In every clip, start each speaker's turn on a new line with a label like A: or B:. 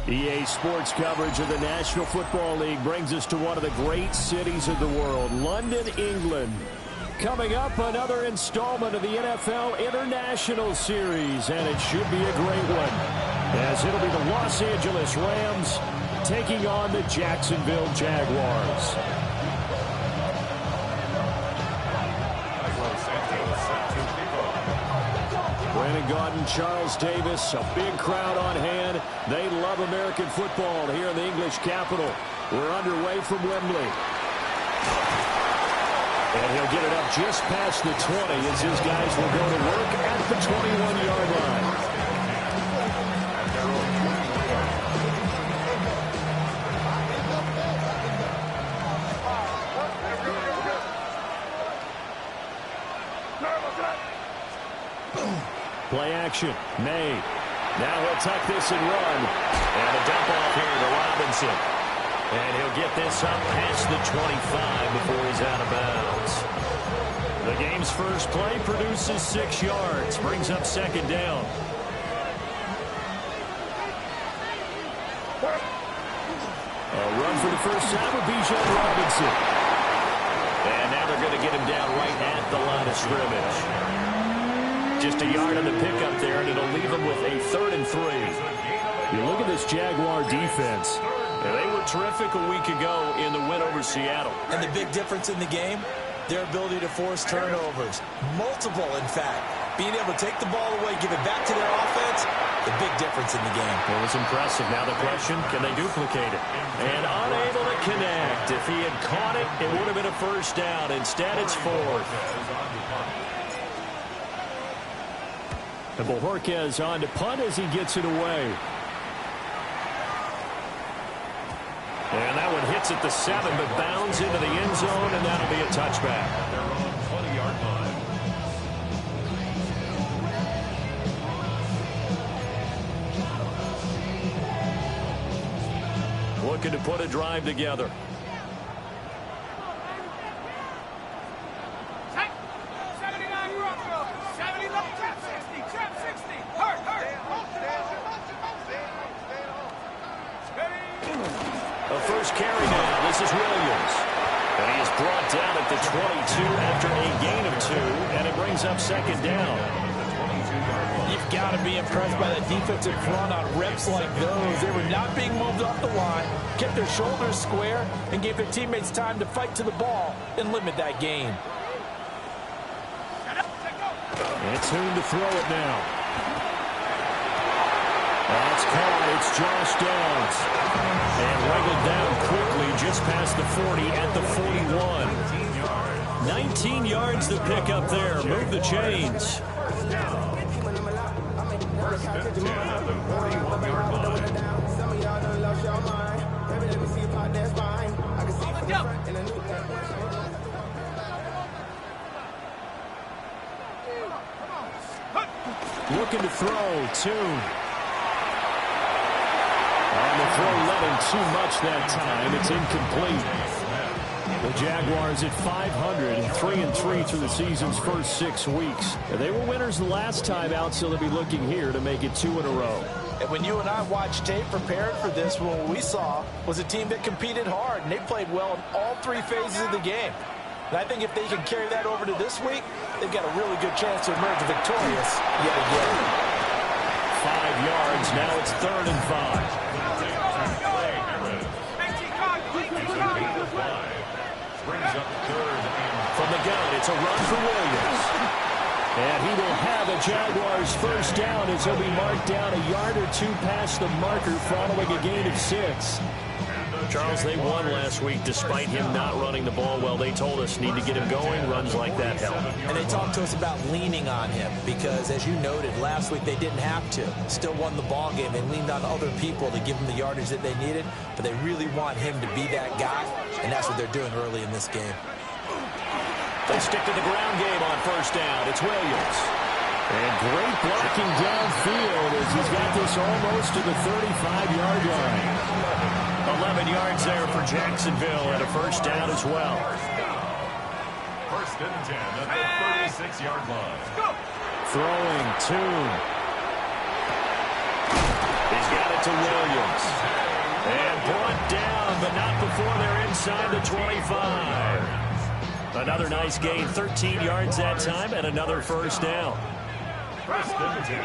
A: EA Sports coverage of the National Football League brings us to one of the great cities of the world, London, England. Coming up, another installment of the NFL International Series, and it should be a great one, as it'll be the Los Angeles Rams taking on the Jacksonville Jaguars. Brandon Gaudin, Charles Davis, a big crowd on hand. They love American football here in the English capital. We're underway from Wembley. And he'll get it up just past the 20 as his guys will go to work at the 21-yard line. Play action. May. Now he'll tuck this and run. And a dump off here to Robinson. And he'll get this up past the 25 before he's out of bounds. The game's first play produces 6 yards. Brings up second down. A run for the first time with Bijan Robinson. And now they're going to get him down right at the line of scrimmage. Just a yard on the pickup there, and it'll leave them with a 3rd and 3. You look at this Jaguar defense. And they were terrific a week ago in the win over Seattle.
B: And the big difference in the game, their ability to force turnovers. Multiple, in fact. Being able to take the ball away, give it back to their offense, the big difference in the game.
A: It was impressive. Now the question, can they duplicate it? And unable to connect. If he had caught it, it would have been a first down. Instead, it's 4th. And Bojorquez on to punt as he gets it away. And that one hits at the 7, but bounds into the end zone, and that'll be a touchback. They're on the 20-yard line. Looking to put a drive together. A first carry now. This is Williams. And he is brought down at the 22 after a gain of 2, and it brings up second down.
C: You've got to be impressed by the defensive front on reps like those. They were not being moved off the line, kept their shoulders square, and gave their teammates time to fight to the ball and limit that gain.
A: It's whom to throw it now. That's caught. It's Josh Downs. And wriggled down quickly just past the 40 at the 41. 19 yards to pick up there. Move the chains. First and 10 at the 41-yard line. Looking to throw. Tune. On the throw, let him too much that time. It's incomplete. The Jaguars at 500 and 3-3 through the season's first 6 weeks. They were winners the last time out, so they'll be looking here to make it 2 in a row.
C: And when you and I watched tape prepared for this, what we saw was a team that competed hard, and they played well in all 3 phases of the game. And I think if they can carry that over to this week, they've got a really good chance to emerge victorious yet again.
A: 5 yards, now it's 3rd and 5. From the gun, it's a run for Williams. And he will have a Jaguars first down as he'll be marked down a yard or 2 past the marker following a gain of 6. Charles, they won last week despite him not running the ball well. They told us need to get him going. Runs like that help.
B: And they talked to us about leaning on him because, as you noted, last week they didn't have to. Still won the ball game. They leaned on other people to give them the yardage that they needed, but they really want him to be that guy, and that's what they're doing early in this game.
A: They stick to the ground game on first down. It's Williams. And great blocking downfield as he's got this almost to the 35-yard line. 11 yards there for Jacksonville and a first down as well. First and 10 at the 36-yard line. Throwing Tune. He's got it it to Williams. And brought down, but not before they're inside the 25. Another nice gain, 13 yards that time, and another first down.
D: Preston at the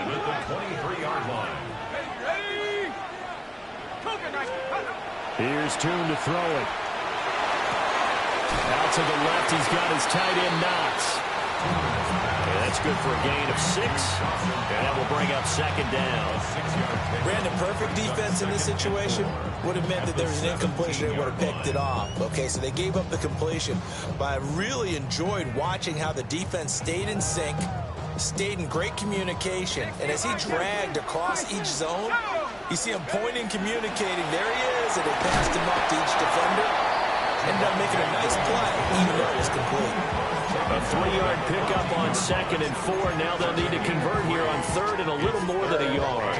D: 23-yard line.
A: Here's Toon to throw it. Out to the left, he's got his tight end Knox. Okay, that's good for a gain of 6. And that will bring up second down.
B: Brandon, perfect defense in this situation would have meant that there was an incompletion. They would have picked it off. Okay, so they gave up the completion. But I really enjoyed watching how the defense stayed in sync, stayed in great communication. And as he dragged across each zone, you see him pointing, communicating. There he is, and they passed him up to each defender. Ended up making a nice play, even though it was complete.
A: A 3-yard pickup on 2nd and 4. Now they'll need to convert here on 3rd and a little more than a yard.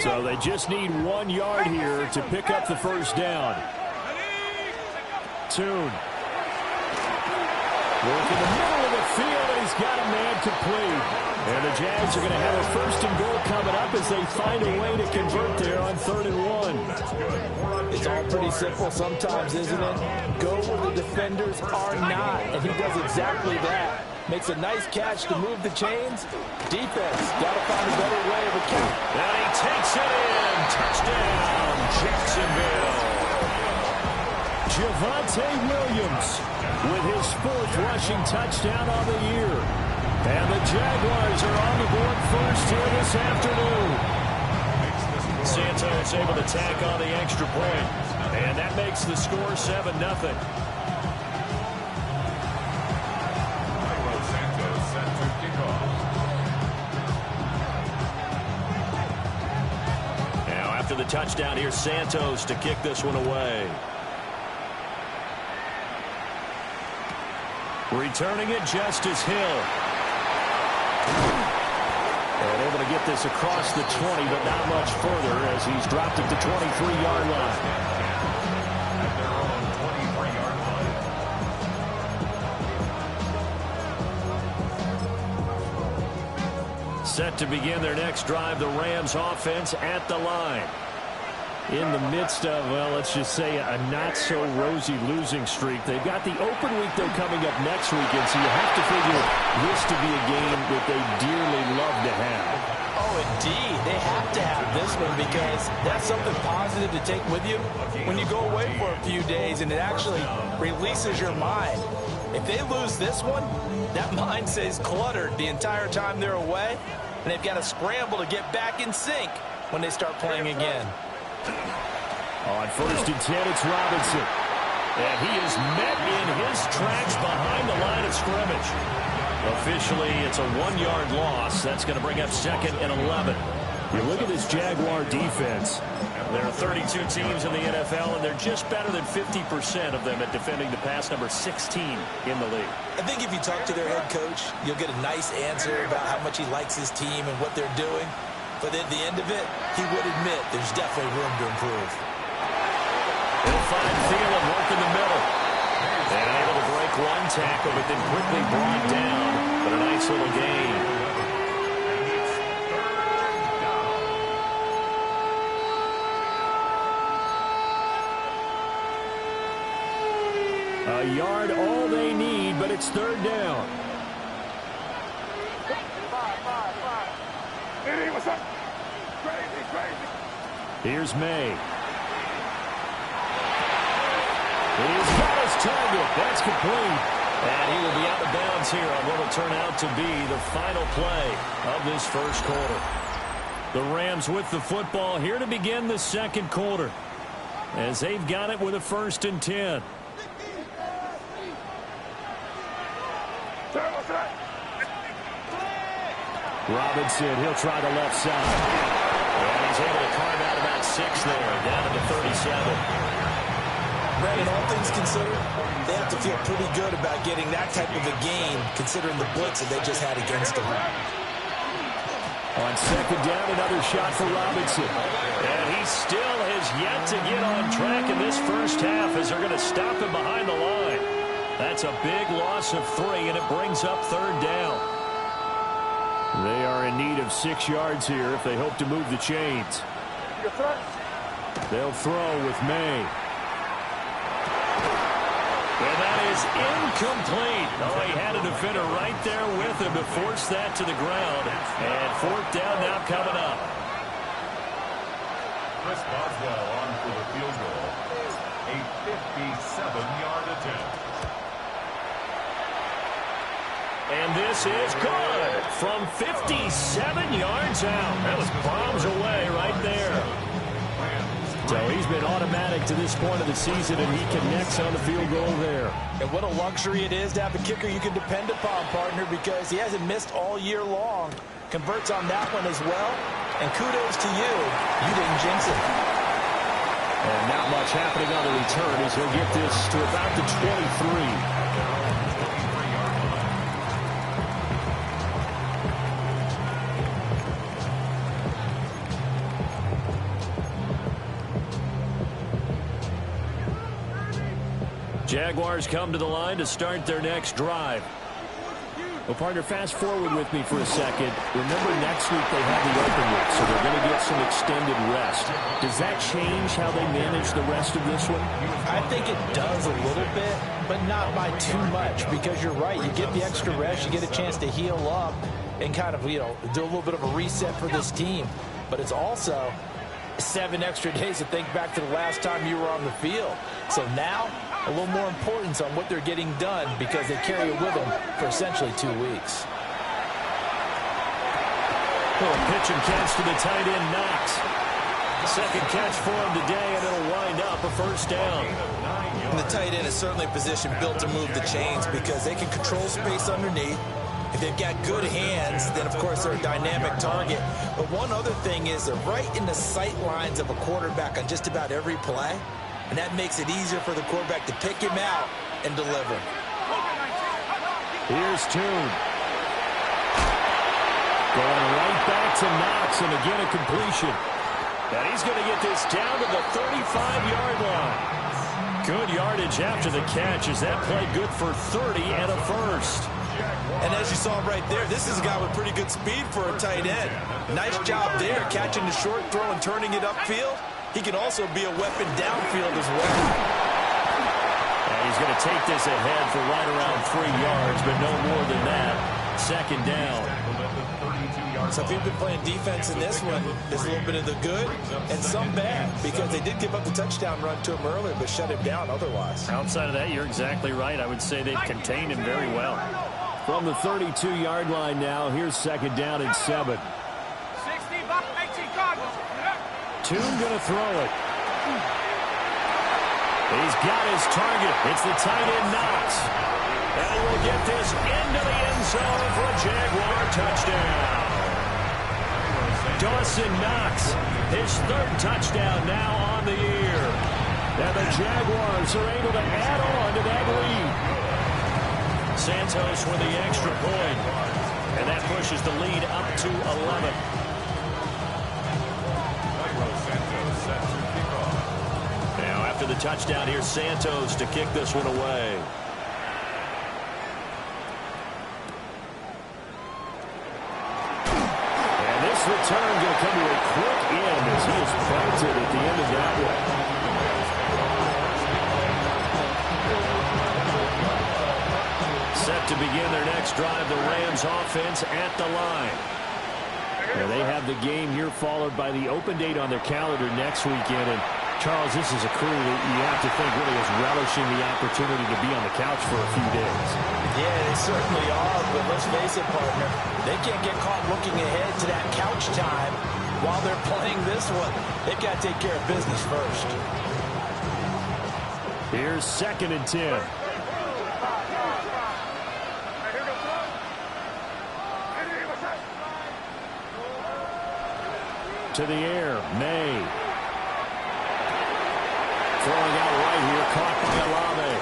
A: So they just need 1 yard here to pick up the first down. Toon. Work in the middle of the field, and he's got a man complete. And the Jags are going to have a 1st and goal coming up as they find a way to convert there on 3rd and 1.
C: It's all pretty simple sometimes, isn't it? Go where the defenders are not, and he does exactly that. Makes a nice catch to move the chains. Defense, got to find a better way of accounting.
A: And he takes it in. Touchdown, Jacksonville. Javonte Williams with his 4th rushing touchdown on the year. And the Jaguars are on the board first here this afternoon. Santos able to tack on the extra point. And that makes the score 7-0. Now after the touchdown, here's Santos to kick this one away. Returning it, Justice Hill. And able to get this across the 20, but not much further as he's dropped at the 23-yard line. Set to begin their next drive, the Rams offense at the line. In the midst of, well, let's just say a not-so-rosy losing streak. They've got the open week, though, coming up next weekend, so you have to figure this to be a game that they dearly love to have.
C: Oh, indeed. They have to have this one because that's something positive to take with you when you go away for a few days, and it actually releases your mind. If they lose this one, that mind stays cluttered the entire time they're away, and they've got to scramble to get back in sync when they start playing again.
A: On 1st and 10, it's Robinson. And he is met in his tracks behind the line of scrimmage. Officially, it's a 1-yard loss. That's going to bring up 2nd and 11. You look at this Jaguar defense. There are 32 teams in the NFL, and they're just better than 50% of them at defending the pass, number 16 in the league.
B: I think if you talk to their head coach, you'll get a nice answer about how much he likes his team and what they're doing. But at the end of it, he would admit there's definitely room to improve.
A: He'll find Thielen work in the middle. And able to break one tackle, but then quickly brought down. But a nice little gain. A yard all they need, but it's 3rd down. Here's May. He's got his target. That's complete. And he will be out of bounds here on what will turn out to be the final play of this first quarter. The Rams with the football here to begin the second quarter, as they've got it with a 1st and 10. Robinson, he'll try the left side. And he's able to carve out about 6 there, down to the 37.
B: Brandon, all things considered, they have to feel pretty good about getting that type of a game, considering the blitz that they just had against them.
A: On 2nd down, another shot for Robinson. And he still has yet to get on track in this first half as they're going to stop him behind the line. That's a big loss of 3, and it brings up 3rd down. They are in need of 6 yards here if they hope to move the chains. They'll throw with May. And that is incomplete. Oh, he had a defender right there with him to force that to the ground. And fourth down now coming up.
D: Chris Boswell on for the field goal. A 57-yard attempt.
A: And this is good from 57 yards out. That was bombs away right there. So he's been automatic to this point of the season, and he connects on the field goal there.
C: And what a luxury it is to have a kicker you can depend upon, partner, because he hasn't missed all year long. Converts on that one as well. And kudos to you. You didn't jinx it.
A: And not much happening on the return as he'll get this to about the 23. Jaguars come to the line to start their next drive. Well, partner, fast forward with me for a second. Remember, next week they have the open week, so they're going to get some extended rest. Does that change how they manage the rest of this one?
C: I think it does a little bit, but not by too much, because you're right. You get the extra rest, you get a chance to heal up and kind of, do a little bit of a reset for this team. But it's also 7 extra days to think back to the last time you were on the field. So now, a little more importance on what they're getting done because they carry it with them for essentially 2 weeks.
A: Pitch and catch to the tight end, Knox. Second catch for him today, and it'll wind up a first down.
B: And the tight end is certainly a position built to move the chains because they can control space underneath. If they've got good hands, then, of course, they're a dynamic target. But one other thing is they're right in the sight lines of a quarterback on just about every play. And that makes it easier for the quarterback to pick him out and deliver.
A: Here's Toon. Going right back to Knox, and again a completion. And he's going to get this down to the 35-yard line. Good yardage after the catch as that play good for 30 and a first.
B: And as you saw right there, this is a guy with pretty good speed for a tight end. Nice job there, catching the short throw and turning it upfield. He can also be a weapon downfield as well.
A: And he's going to take this ahead for right around 3 yards, but no more than that. Second down.
B: So if you've been playing defense in this one, there's a little bit of the good and some bad because they did give up the touchdown run to him earlier, but shut him down otherwise.
A: Outside of that, you're exactly right. I would say they've contained him very well. From the 32-yard line now, here's second down and 7. Toon going to throw it. He's got his target. It's the tight end, Knox. And he will get this into the end zone for a Jaguar touchdown. Dawson Knox, his 3rd touchdown now on the year. And the Jaguars are able to add on to that lead. Santos with the extra point. And that pushes the lead up to 11. Now after the touchdown, here's Santos to kick this one away. And this return going to come to a quick end as he is planted at the end of that one. Set to begin their next drive, the Rams offense at the line. Now they have the game here followed by the open date on their calendar next weekend. And Charles, this is a crew that you have to think really is relishing the opportunity to be on the couch for a few days.
C: Yeah, they certainly are, but let's face it, partner. They can't get caught looking ahead to that couch time while they're playing this one. They've got to take care of business first.
A: Here's 2nd and 10. To the air, May. Throwing out right here, caught by Olave.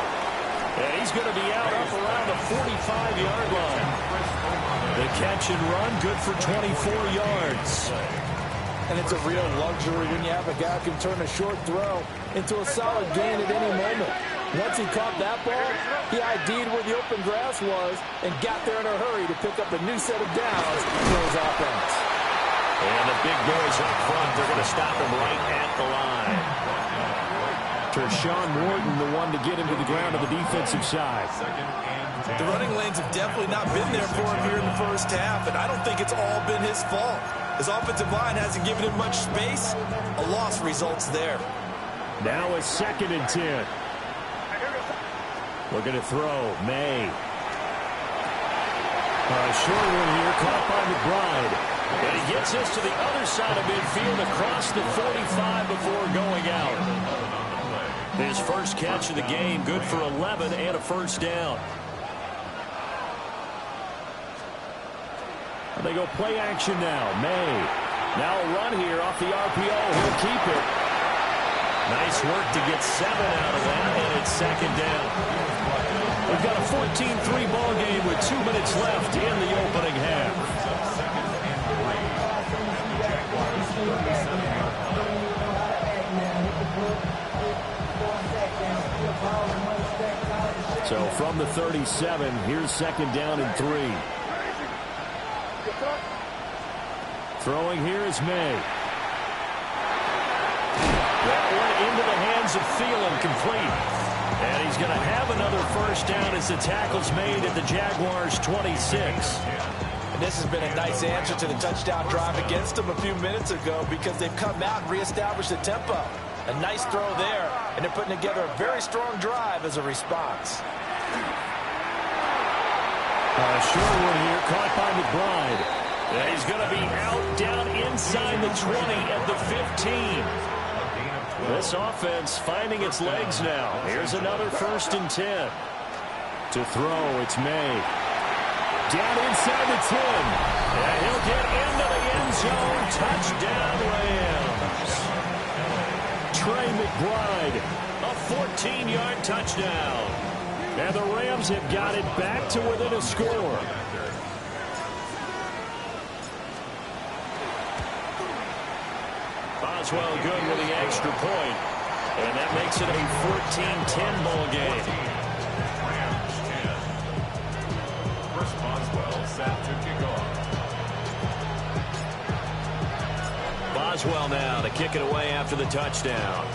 A: And he's going to be out up around the 45-yard line. The catch and run, good for 24 yards.
C: And it's a real luxury when you have a guy who can turn a short throw into a solid gain at any moment. Once he caught that ball, he ID'd where the open grass was and got there in a hurry to pick up a new set of downs for his offense.
A: And the big boys up front, they're going to stop him right at the line. Tershawn Wharton, the one to get him to the ground on the defensive side.
C: The running lanes have definitely not been there for him here in the first half, and I don't think it's all been his fault. His offensive line hasn't given him much space. A loss results there.
A: Now a 2nd and 10. Looking to throw. May. A short one here, caught by McBride. And he gets us to the other side of midfield across the 45 before going out. His first catch of the game, good for 11 and a first down. And they go play action now. May. Now a run here off the RPO. He'll keep it. Nice work to get 7 out of that, and it's 2nd down. We've got a 14-3 ball game with 2 minutes left in the opening half. So from the 37, here's 2nd down and 3. Throwing here is May. That one into the hands of Thielen, complete. And he's going to have another first down as the tackle's made at the Jaguars' 26.
C: And this has been a nice answer to the touchdown drive against them a few minutes ago because they've come out and reestablished the tempo. A nice throw there, and they're putting together a very strong drive as a response.
A: A short one here, caught by McBride. And he's going to be out down inside the 20 at the 15. This offense finding its legs now. Here's another 1st and 10. To throw, it's May. Down inside the 10. And he'll get into the end zone. Touchdown, Rams. Trey McBride, a 14-yard touchdown. And the Rams have got it back to within a score. Boswell good with the extra point. And that makes it a 14-10 ball game.
D: Rams 10. Chris Boswell set to kick off.
A: Boswell now to kick it away after the touchdown.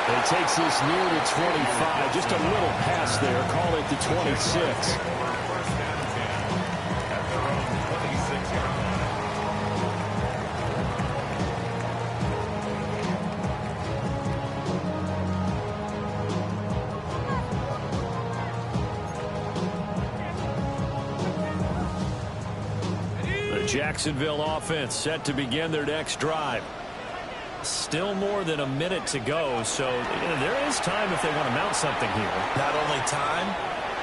A: It takes this near the 25. Just a little pass there. Call it the 26. The Jacksonville offense set to begin their next drive. Still more than a minute to go, so there is time if they want to mount something here.
B: Not only time,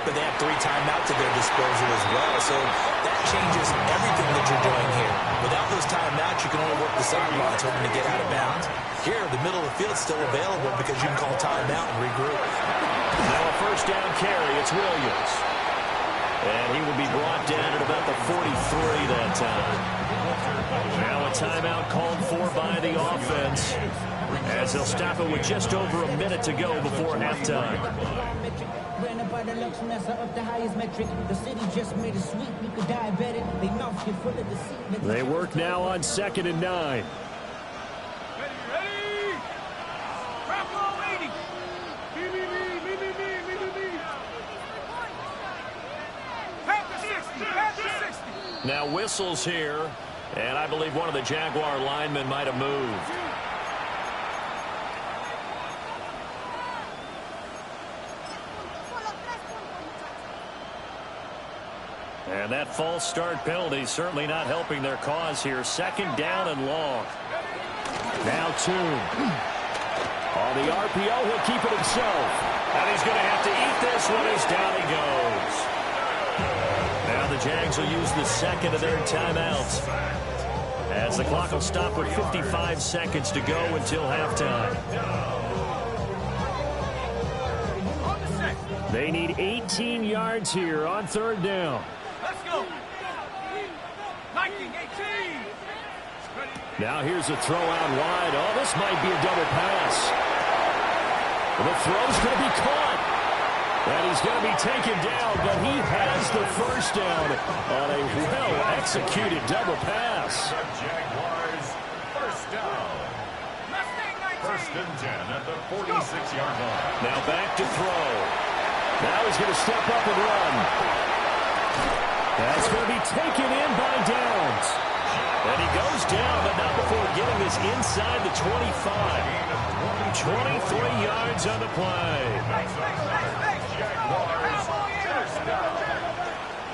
B: but they have 3 timeouts at their disposal as well, so that changes everything that you're doing here. Without those timeouts, you can only work the sidelines hoping to get out of bounds. Here, the middle of the field is still available because you can call timeout and regroup.
A: Now a first down carry, it's Williams. And he will be brought down at about the 43 that time. Now a timeout called for by the offense as they'll stop it with just over a minute to go before halftime. They work now on 2nd and 9. Now whistles here, and I believe one of the Jaguar linemen might have moved. And that false start penalty certainly not helping their cause here. 2nd down and long. Now Toon. On the RPO, he'll keep it himself. And he's going to have to eat this one as down he goes. Now the Jags will use the 2nd of their timeouts as the clock will stop with 55 seconds to go until halftime. They need 18 yards here on 3rd down.
E: Let's go. 19, 18.
A: Now here's a throw out wide. Oh, this might be a double pass. The throw's going to be caught. And he's going to be taken down, but he has the first down on a well-executed double pass.
D: Jaguars, first down. First and 10 at the 46-yard line.
A: Now back to throw. Now he's going to step up and run. That's going to be taken in by Downs. And he goes down, but not before getting this inside the 25. 23 yards on the play.
D: Jaguars, first down.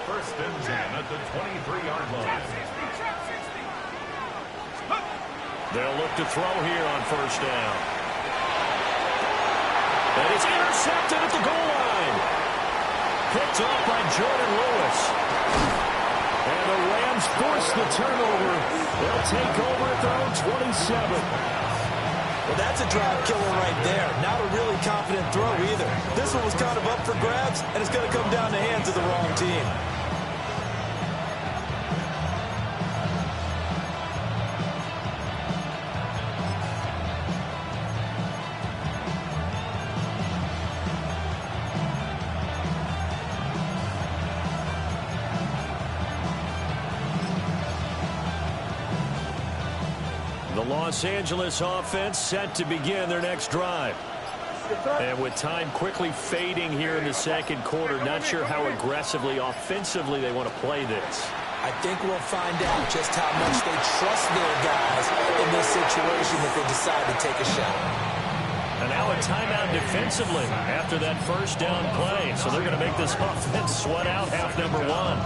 D: First and 10 at the 23-yard line.
A: They'll look to throw here on first down. And it's intercepted at the goal line. Picked off by Jordan Lewis. And the Rams force the turnover. They'll take over at their own 27.
B: Well, that's a drive killer right there. Not a really confident throw either. This one was kind of up for grabs, and it's going to come down the hands of the wrong team.
A: The Los Angeles offense set to begin their next drive. And with time quickly fading here in the second quarter, not sure how aggressively, offensively they want to play this.
B: I think we'll find out just how much they trust their guys in this situation if they decide to take a shot.
A: And now a timeout defensively after that first down play. So they're going to make this offense sweat out half number one.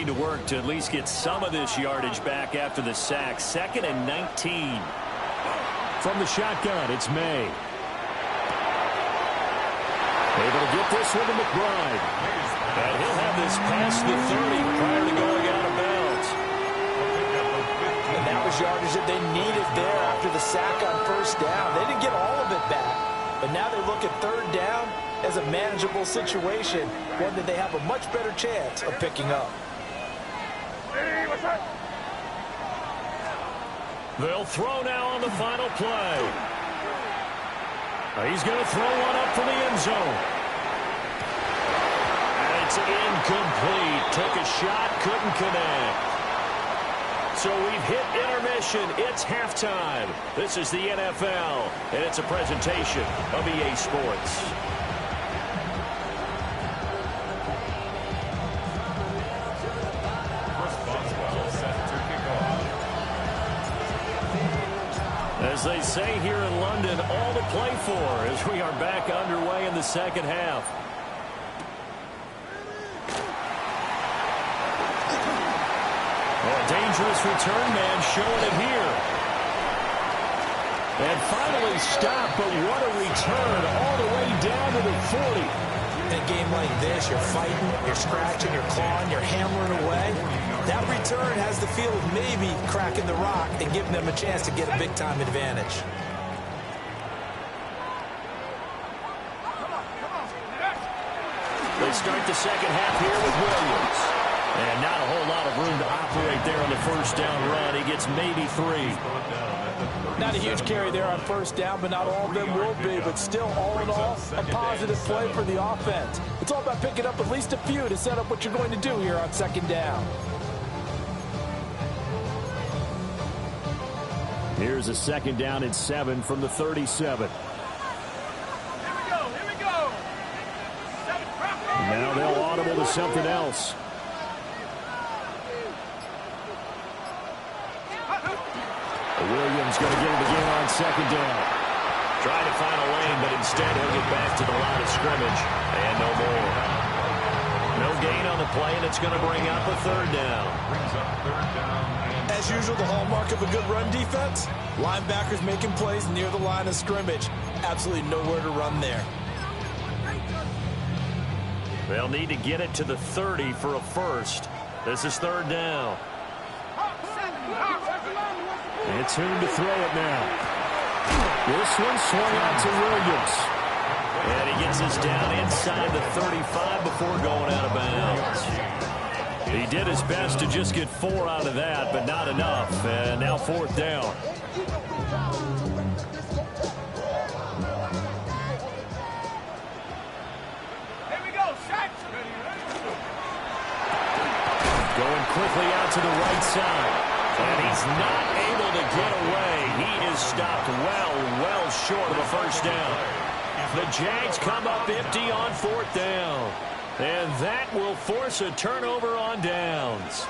A: To work to at least get some of this yardage back after the sack. 2nd and 19. From the shotgun, it's May. Able to get this one to McBride. And he'll have this past the 30 prior to going out of bounds.
B: And that was yardage that they needed there after the sack on first down. They didn't get all of it back, but now they look at third down as a manageable situation, one that they have a much better chance of picking up.
A: They'll throw now on the final play. He's going to throw one up for the end zone. And it's incomplete. Took a shot, couldn't connect. So we've hit intermission. It's halftime. This is the NFL, and it's a presentation of EA Sports. As they say here in London, all to play for as we are back underway in the second half. Oh, a dangerous return man showing it here. And finally stopped, but what a return all the way down to the 40.
B: In a game like this, you're fighting, you're scratching, you're clawing, you're hammering away. That return has the feel of maybe cracking the rock and giving them a chance to get a big-time advantage.
A: They start the second half here with Williams. And not a whole lot of room to operate there on the first down run. He gets maybe 3.
C: Not a huge carry there on first down, but not all of them will be. But still, all in all, a positive play for the offense. It's all about picking up at least a few to set up what you're going to do here on second down.
A: Here's a second down and 7 from the 37.
E: Here we go.
A: Now they'll audible to something else. Williams going to get it again on second down. Trying to find a lane, but instead he'll get back to the line of scrimmage. And no more. No gain on the play, and it's going to bring up a third down.
B: As usual, the hallmark of a good run defense, linebackers making plays near the line of scrimmage. Absolutely nowhere to run there.
A: They'll need to get it to the 30 for a first. This is third down. It's him to throw it now. This one swung out to Williams. And he gets us down inside the 35 before going out of bounds. He did his best to just get 4 out of that, but not enough. And now 4th down. Going quickly out to the right side. And he's not able to get away. He is stopped well short of a first down. The Jags come up empty on 4th down. And that will force a turnover on downs.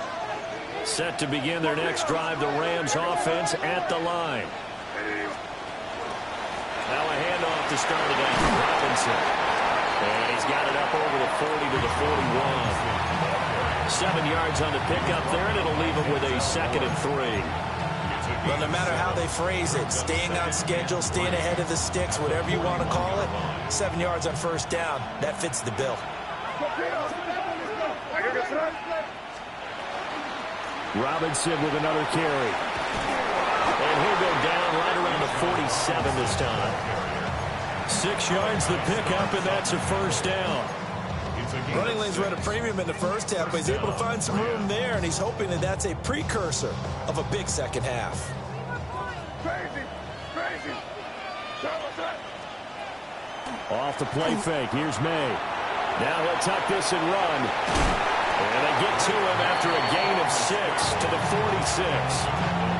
A: Set to begin their next drive, the Rams offense at the line. Now a handoff to start it out. Robinson. And he's got it up over the 40 to the 41. 7 yards on the pickup there, and it'll leave him with a 2nd and 3.
B: Well, no matter how they phrase it, staying on schedule, staying ahead of the sticks, whatever you want to call it, 7 yards on first down, that fits the bill.
A: Robinson with another carry. And he'll go down right around the 47 this time. 6 yards the pickup, and that's a first down.
B: Running lanes were at a premium in the first half, but he's able to find some room there, and he's hoping that that's a precursor of a big second half.
A: Off the play fake. Here's May. Now he'll tuck this and run. And they get to him after a gain of 6 to the 46.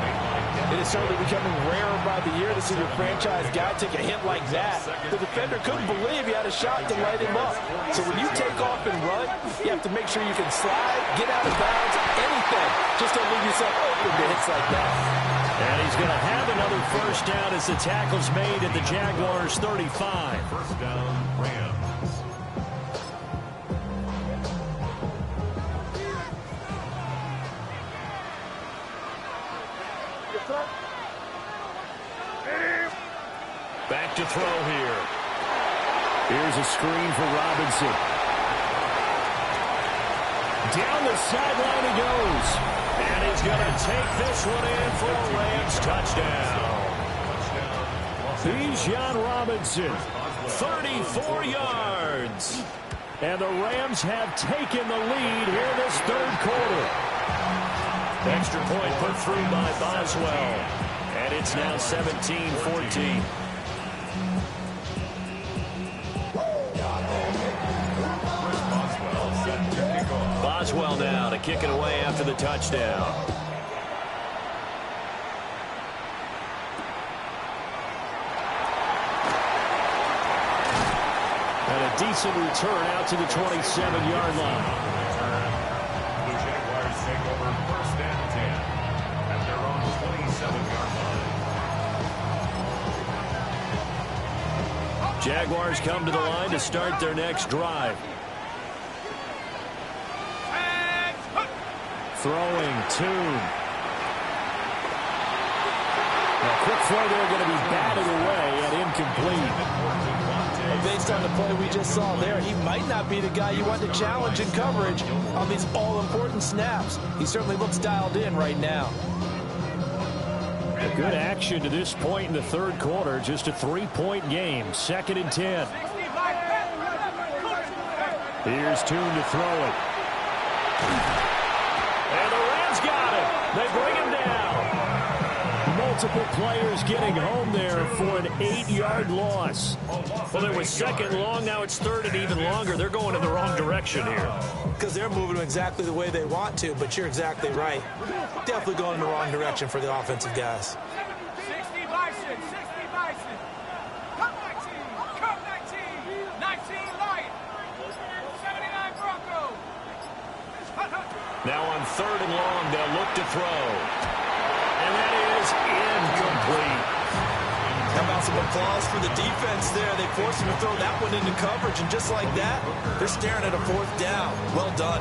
C: It is certainly becoming rarer by the year to see your franchise guy take a hit like that. The defender couldn't believe he had a shot to light him up. So when you take off and run, you have to make sure you can slide, get out of bounds, anything. Just don't leave yourself open to hits like that.
A: And he's going to have another first down as the tackle's made at the Jaguars' 35.
D: First down, Rams.
A: Back to throw here. Here's a screen for Robinson. Down the sideline he goes. And he's going to take this one in for a Rams touchdown. Bijan Robinson, 34 yards. And the Rams have taken the lead here this 3rd quarter. Extra point put through by Boswell. And it's now 17-14. Boswell now to kick it away after the touchdown. And a decent return out to the 27-yard line.
D: The Jaguars take over 1st and 10 at their own 27-yard line.
A: Jaguars come to the line to start their next drive. Throwing, Tune. A quick throw there, going to be batted away and incomplete.
C: Well, based on the play we just saw there, he might not be the guy you want to challenge in coverage on these all-important snaps. He certainly looks dialed in right now.
A: A good action to this point in the 3rd quarter. Just a 3-point game. 2nd and 10. Here's Tune to throw it. And the Rams got it. They bring him down. Multiple players getting home there for an 8-yard loss. Well, there was 2nd long. Now it's 3rd and even longer. They're going in the wrong direction here.
B: Because they're moving exactly the way they want to, but you're exactly right. Definitely going in the wrong direction for the offensive guys.
E: 60 Bison, 60 Bison. Come 19, come 19, 19 Lion, 79 Bronco.
A: Now on 3rd and long, they'll look to throw. And that is incomplete.
B: How about some applause for the defense there? They forced him to throw that one into coverage, and just like that, they're staring at a 4th down. Well done.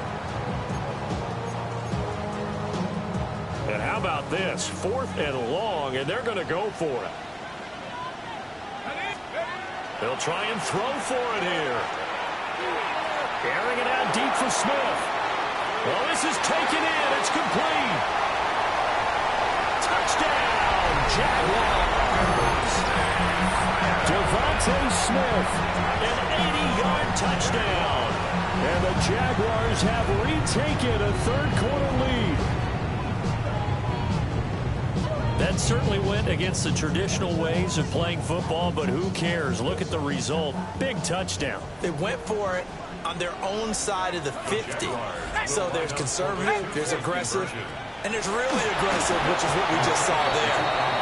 A: And how about this? 4th and long, and they're going to go for it. They'll try and throw for it here. Airing it out deep for Smith. Well, this is taken in. It's complete. Touchdown, Jaguars. Devontae Smith, an 80-yard touchdown. And the Jaguars have retaken a third-quarter lead.
F: That certainly went against the traditional ways of playing football, but who cares? Look at the result. Big touchdown.
B: They went for it on their own side of the 50. So there's conservative, there's aggressive, and there's really aggressive, which is what we just saw there.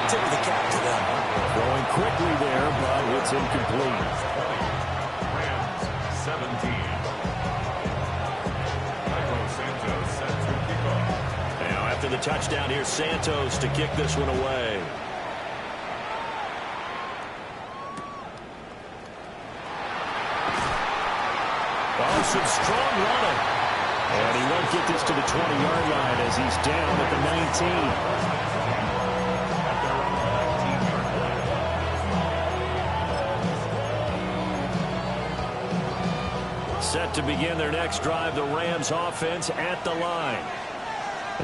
B: Tip of the cap to them.
A: Going quickly there, but it's incomplete.
D: Rams 17. Santos set to kick off.
A: Now after the touchdown, here's Santos to kick this one away. Oh, some strong running. And he won't get this to the 20-yard line as he's down at the 19. Set to begin their next drive, the Rams offense at the line.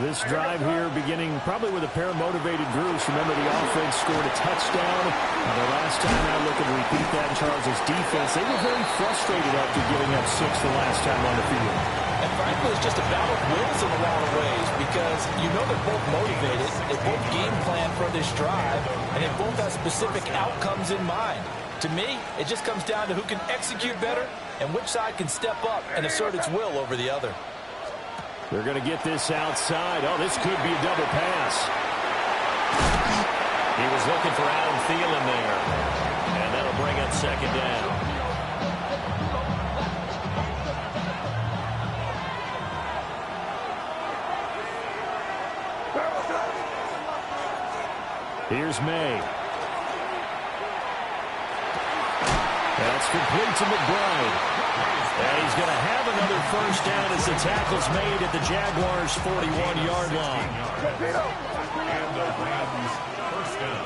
A: This drive here beginning probably with a pair of motivated groups. Remember, the offense scored a touchdown. The last time I look and repeat that, Charles' defense, they were very frustrated after giving up 6 the last time on the field.
C: And frankly, it's just a battle of wills in a lot of ways because you know they're both motivated. They both game plan for this drive, and they both have specific outcomes in mind. To me, it just comes down to who can execute better and which side can step up and assert its will over the other.
A: They're going to get this outside. Oh, this could be a double pass. He was looking for Adam Thielen there. And that'll bring up second down. Here's May. That's complete to McBride. And he's going to have another first down as the tackle's made at the Jaguars' 41-yard line.
D: And the Rams first down.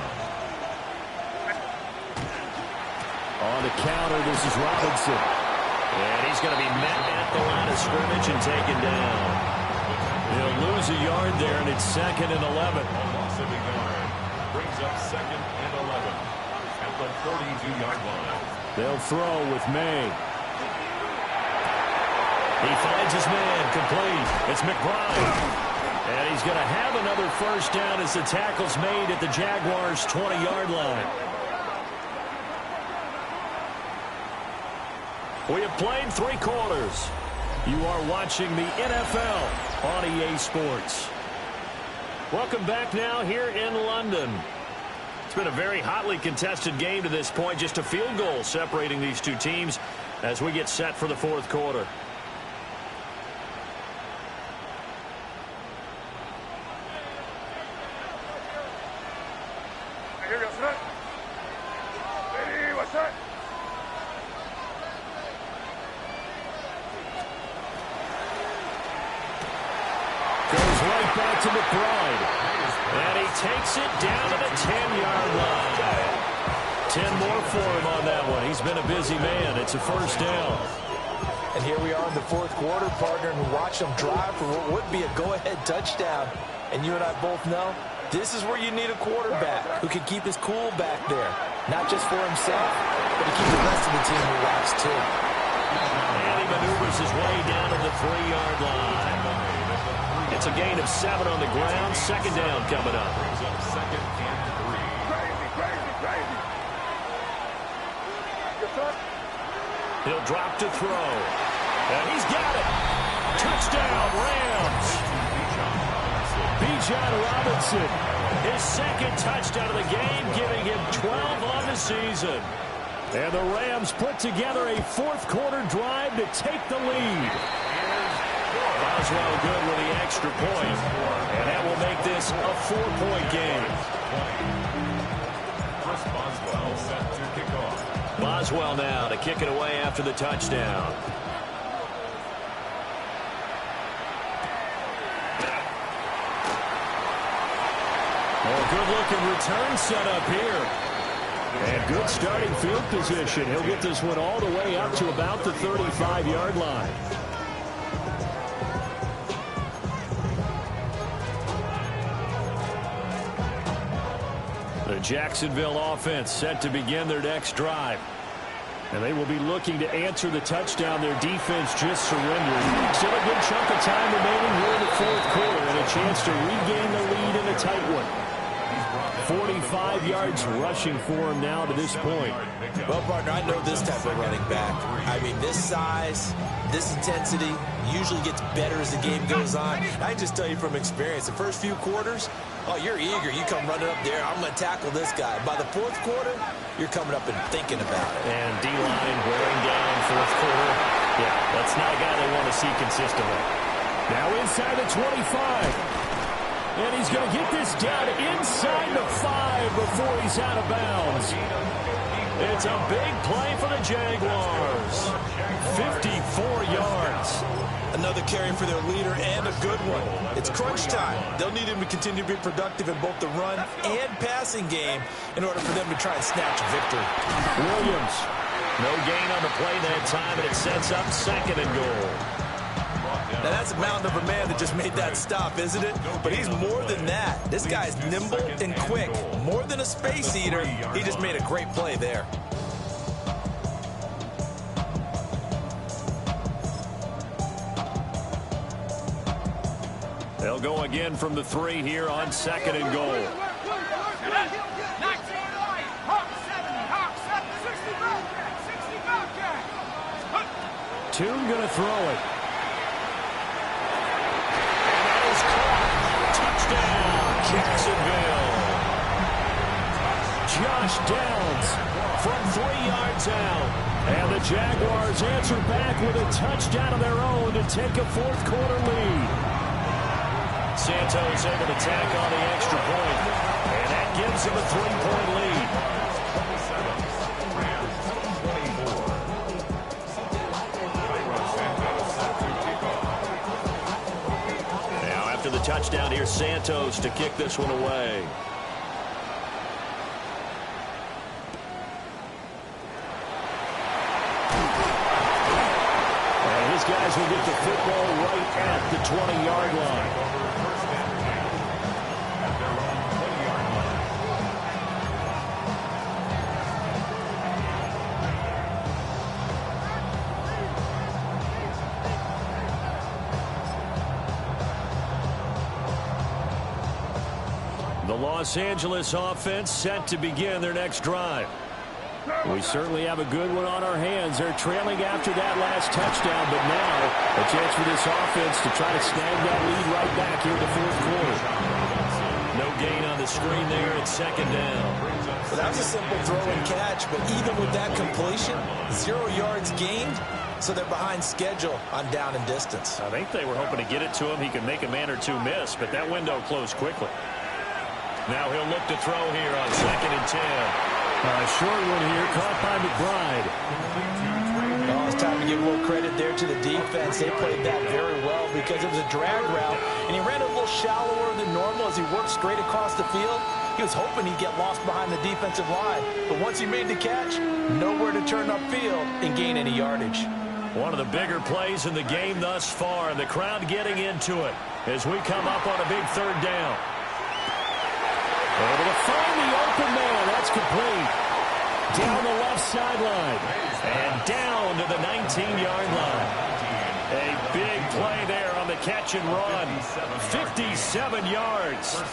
A: On the counter, this is Robinson. And he's going to be met at the line of scrimmage and taken down. He'll lose a yard there, and it's 2nd and 11.
D: A loss of a yard brings up 2nd and 11 at the 42-yard line.
A: They'll throw with May. He finds his man, complete. It's McBride. And he's going to have another first down as the tackle's made at the Jaguars' 20-yard line. We have played 3 quarters. You are watching the NFL on EA Sports. Welcome back now here in London. It's been a very hotly contested game to this point. Just a field goal separating these two teams as we get set for the 4th quarter. Goes right back to McBride. And he takes it down to the 10-yard line. 10 more for him on that one. He's been a busy man. It's a first down.
C: And here we are in the 4th quarter, partner, and watch them drive for what would be a go-ahead touchdown. And you and I both know this is where you need a quarterback who can keep his cool back there. Not just for himself, but to keep the rest of the team relaxed, too.
A: And he maneuvers his way down to the 3-yard line. It's a gain of 7 on the ground. 2nd down coming up.
D: Brings up 2nd and 3.
A: He'll drop to throw. And he's got it. Touchdown, Rams. Bijan Robinson. His 2nd touchdown of the game, giving him 12 on the season. And the Rams put together a 4th quarter drive to take the lead. Boswell good with the extra point. And that will make this a 4-point game.
D: Chris Boswell set to kick off.
A: Boswell now to kick it away after the touchdown. Oh, good-looking return set up here. And good starting field position. He'll get this one all the way up to about the 35-yard line. The Jacksonville offense set to begin their next drive. And they will be looking to answer the touchdown their defense just surrendered. Still a good chunk of time remaining here in the fourth quarter and a chance to regain the lead in a tight one. 45 yards rushing for him now to this point.
B: Well, partner, I know this type of running back. I mean, this size, this intensity usually gets better as the game goes on. I can just tell you from experience, the first few quarters, oh, you're eager. You come running up there, I'm going to tackle this guy. By the fourth quarter, you're coming up and thinking about it.
A: And D-line wearing down fourth quarter. Yeah, that's not a guy they want to see consistently. Now inside the 25. And he's going to get this down inside the 5 before he's out of bounds. It's a big play for the Jaguars. 54 yards.
B: Another carry for their leader and a good one. It's crunch time. They'll need him to continue to be productive in both the run and passing game in order for them to try and snatch victory.
A: Williams. No gain on the play that time, and it sets up 2nd and goal.
B: Now, that's a mountain of a man that just made that stop, isn't it? But he's more than that. This guy's nimble and quick. More than a space eater, he just made a great play there.
A: They'll go again from the 3 here on 2nd and goal. Toon going to throw it. Jacksonville. Josh Downs from 3 yards out. And the Jaguars answer back with a touchdown of their own to take a fourth quarter lead. Santos able to tack on the extra point. And that gives him a 3-point lead. The touchdown here, Santos to kick this one away. And his guys will get the football right at the 20-yard line. The Los Angeles offense set to begin their next drive. We certainly have a good one on our hands. They're trailing after that last touchdown, but now a chance for this offense to try to snag that lead right back here in the fourth quarter. No gain on the screen there at 2nd down.
B: Well, that was a simple throw and catch, but even with that completion, 0 yards gained, so they're behind schedule on down and distance.
A: I think they were hoping to get it to him. He could make a man or two miss, but that window closed quickly. Now he'll look to throw here on 2nd and 10. A short one here, caught by McBride.
C: Oh, it's time to give a little credit there to the defense. They played that very well because it was a drag route, and he ran a little shallower than normal as he worked straight across the field. He was hoping he'd get lost behind the defensive line, but once he made the catch, nowhere to turn upfield and gain any yardage.
A: One of the bigger plays in the game thus far, and the crowd getting into it as we come up on a big 3rd down. Able to find the open man. That's complete. Down the left sideline. And down to the 19-yard line. A big play there on the catch and run. 57 yards.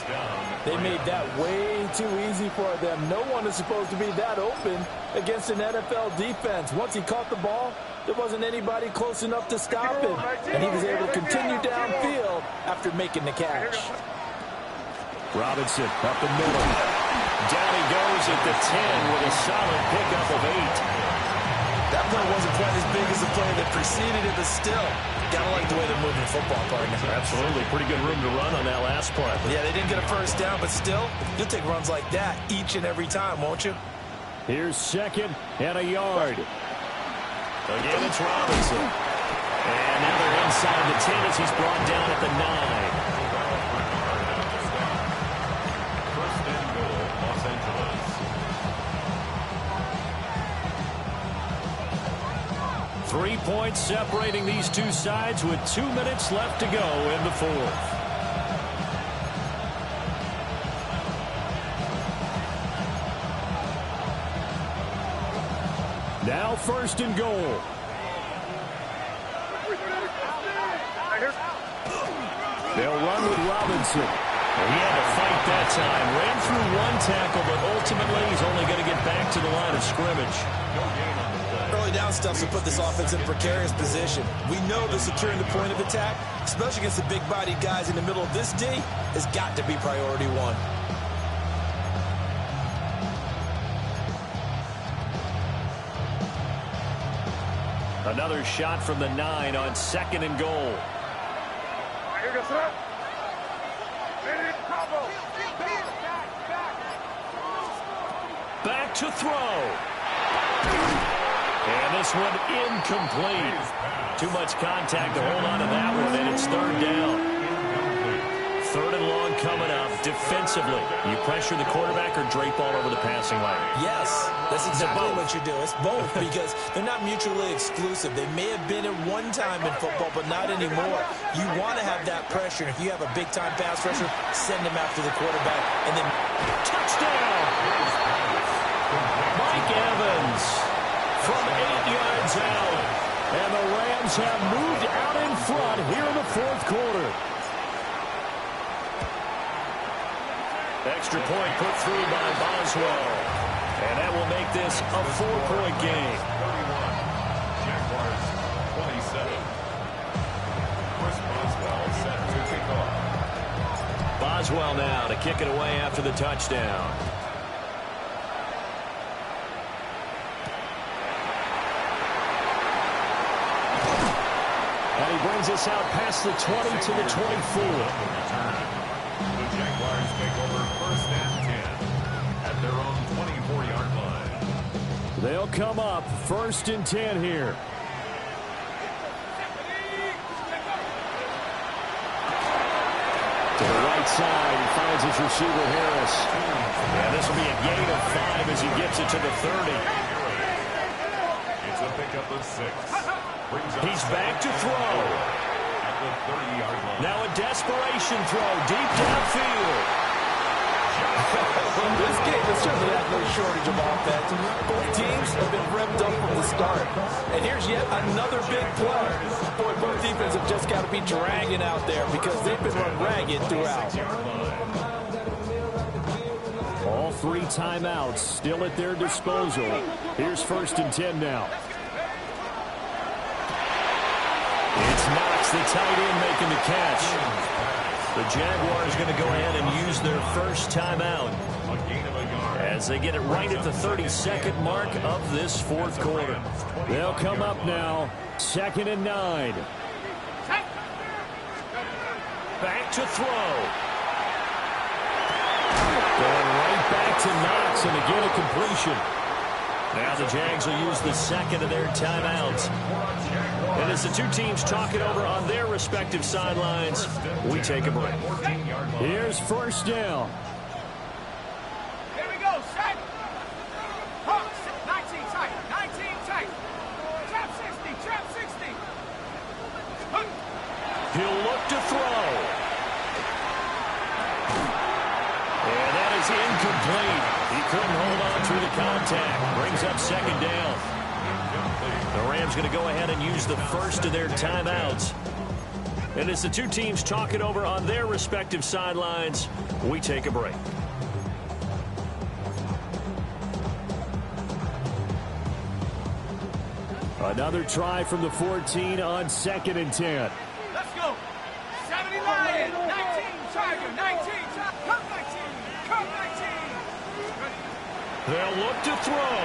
C: They made that way too easy for them. No one is supposed to be that open against an NFL defense. Once he caught the ball, there wasn't anybody close enough to stop him. And he was able to continue downfield after making the catch.
A: Robinson up the middle. Down he goes at the 10 with a solid pickup of 8.
B: That play wasn't quite as big as the play that preceded it, but still, gotta like the way they're moving the football, partner.
A: Absolutely. Pretty good room to run on that last play.
B: Yeah, they didn't get a first down, but still, you'll take runs like that each and every time, won't you?
A: Here's 2nd and a yard. Again, it's Robinson. And now they're inside the 10 as he's brought down at the 9. 3 points separating these two sides with 2 minutes left to go in the fourth. first and goal. They'll run with Robinson.
F: He had to fight that time. Ran through one tackle, but ultimately he's only going to get back to the line of scrimmage.
B: Early down stuff to put this offense in a precarious position. We know that securing the point of attack, especially against the big-bodied guys in the middle of this D, has got to be priority one.
F: Another shot from the 9 on second and goal. Back to throw. And this one incomplete. Too much contact to hold on to that one, and it's third down. Third and long coming up. Defensively, you pressure the quarterback or drape all over the passing lane?
B: Yes, that's exactly what you do. It's both because they're not mutually exclusive. They may have been at one time in football, but not anymore. You want to have that pressure. If you have a big-time pass rusher, send him after the quarterback. And then
F: touchdown! Mike Evans from 8 yards out. And the Rams have moved out in front here in the fourth quarter. Extra point put through by Boswell. And that will make this a 4-point game.
D: 31. Jaguars 27. Chris Boswell set to kick off.
F: Boswell now to kick it away after the touchdown. And he brings us out past the 20 to the 24.
D: The Jaguars take over first and 10 at their own 24-yard line.
A: They'll come up first and 10 here. To the right side, he finds his receiver, Harris.
F: Yeah, this will be a gain of 5 as he gets it to the 30.
D: It's a pickup of 6.
F: He's back to throw.
D: At the 30-yard line.
F: Now a desperation throw deep downfield.
C: This game has certainly had no shortage of offense. Both teams have been revved up from the start. And here's yet another big play. Boy, both defenses have just got to be dragging out there because they've been run ragged throughout.
A: All 3 timeouts still at their disposal. Here's first and 10 now.
F: It's Knox, the tight end, making the catch. The Jaguars going to go ahead and use their first timeout as they get it right at the 32nd mark of this fourth quarter.
A: They'll come up now, 2nd and 9.
F: Back to throw. Going right back to Knox, and again a completion. Now the Jags will use the second of their timeouts. And as the two teams talk it over on their respective sidelines, we take a break.
A: Here's first down.
E: Here we go, set. 19 tight, 19 tight. Trap 60, trap 60.
F: He'll look to throw. And that is incomplete. He couldn't hold on through the contact. Brings up second down. The Rams going to go ahead and use the first of their timeouts. And as the two teams talk it over on their respective sidelines, we take a break.
A: Another try from the 14 on 2nd and 10.
E: Let's go. 70 Lion, 19 Tiger, 19 Tiger. Come 19, come 19.
F: They'll look to throw.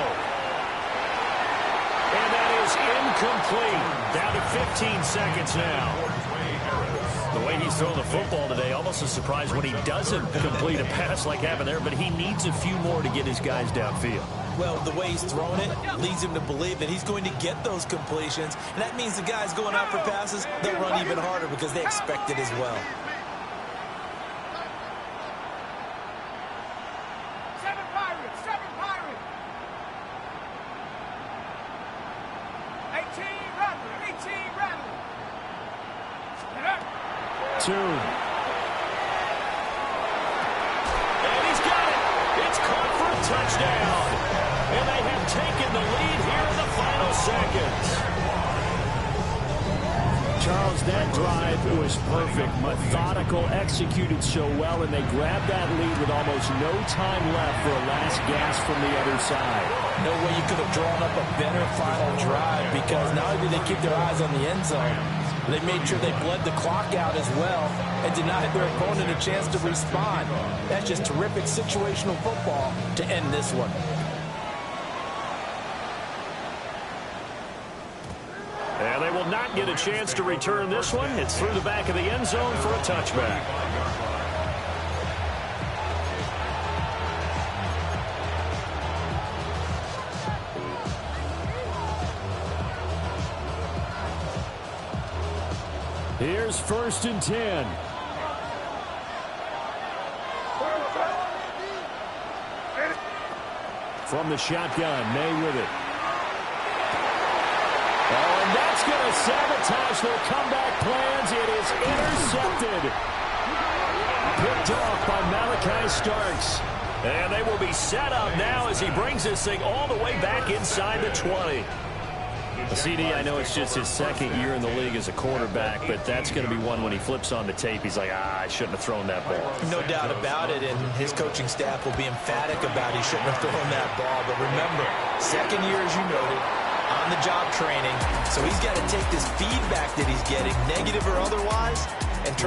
F: And that is incomplete. Down to 15 seconds now. The way he's throwing the football today, almost a surprise when he doesn't complete a pass like happened there, but he needs a few more to get his guys downfield.
B: Well, the way he's thrown it leads him to believe that he's going to get those completions. And that means the guys going out for passes, they'll run even harder because they expect it as well.
E: 7 Pirates, 7 Pirates. 18 Rattler, 18 Rattler.
A: 2.
F: And he's got it. It's caught for a touchdown. And they have taken the lead here in the final seconds.
A: Charles, that drive was perfect, methodical, executed so well, and they grabbed that lead with almost no time left for a last gasp from the other side.
B: No way you could have drawn up a better final drive, because not only did they keep their eyes on the end zone, they made sure they bled the clock out as well and denied their opponent a chance to respond. That's just terrific situational football to end this one.
F: And they will not get a chance to return this one. It's through the back of the end zone for a touchback.
A: Here's 1st and 10. From the shotgun, May with it. Oh, and that's going to sabotage their comeback plans. It is intercepted. Picked off by Malachi Starks.
F: And they will be set up now as he brings this thing all the way back inside the 20.
A: CD, I know it's just his 2nd year in the league as a quarterback, but that's going to be one when he flips on the tape. He's like, I shouldn't have thrown that ball.
B: No doubt about it, and his coaching staff will be emphatic about he shouldn't have thrown that ball. But remember, 2nd year, as you noted, on-the-job training. So he's got to take this feedback that he's getting, negative or otherwise, and turn